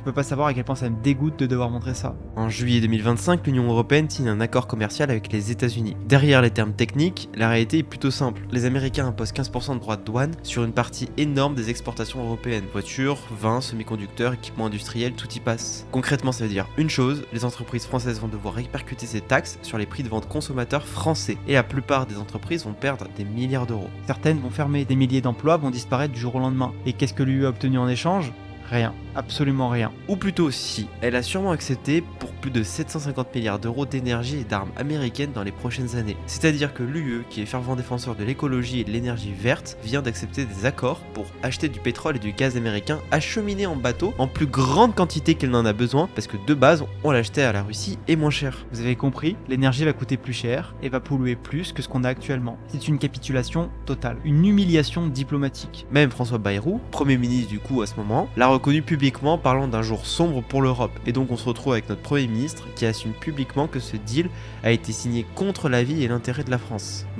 peux pas savoir à quel point ça me dégoûte de devoir montrer ça. En juillet 2025, l'Union européenne signe un accord commercial avec les États-Unis. Derrière les termes techniques, la réalité est plutôt simple. Les Américains imposent 15% de droits de douane sur une partie énorme des exportations européennes. Voitures, vins, semi-conducteurs, équipements industriels, tout y passe. Concrètement, ça veut dire une chose, les entreprises françaises vont devoir répercuter ces taxes sur les prix de vente consommateurs français. Et la plupart des entreprises vont perdre des milliards d'euros. Certaines vont fermer, des milliers d'emplois vont disparaître du jour au lendemain. Et qu'est-ce que l'UE a obtenu en échange ? Rien, absolument rien. Ou plutôt si, elle a sûrement accepté pour plus de 750 milliards d'euros d'énergie et d'armes américaines dans les prochaines années. C'est-à-dire que l'UE, qui est fervent défenseur de l'écologie et de l'énergie verte, vient d'accepter des accords pour acheter du pétrole et du gaz américain acheminé en bateau en plus grande quantité qu'elle n'en a besoin, parce que de base, on l'achetait à la Russie et moins cher. Vous avez compris, l'énergie va coûter plus cher et va polluer plus que ce qu'on a actuellement. C'est une capitulation totale, une humiliation diplomatique. Même François Bayrou, Premier ministre du coup à ce moment, l'a reconnu publiquement parlant d'un jour sombre pour l'Europe. Et donc on se retrouve avec notre Premier ministre qui assume publiquement que ce deal a été signé contre l'avis et l'intérêt de la France.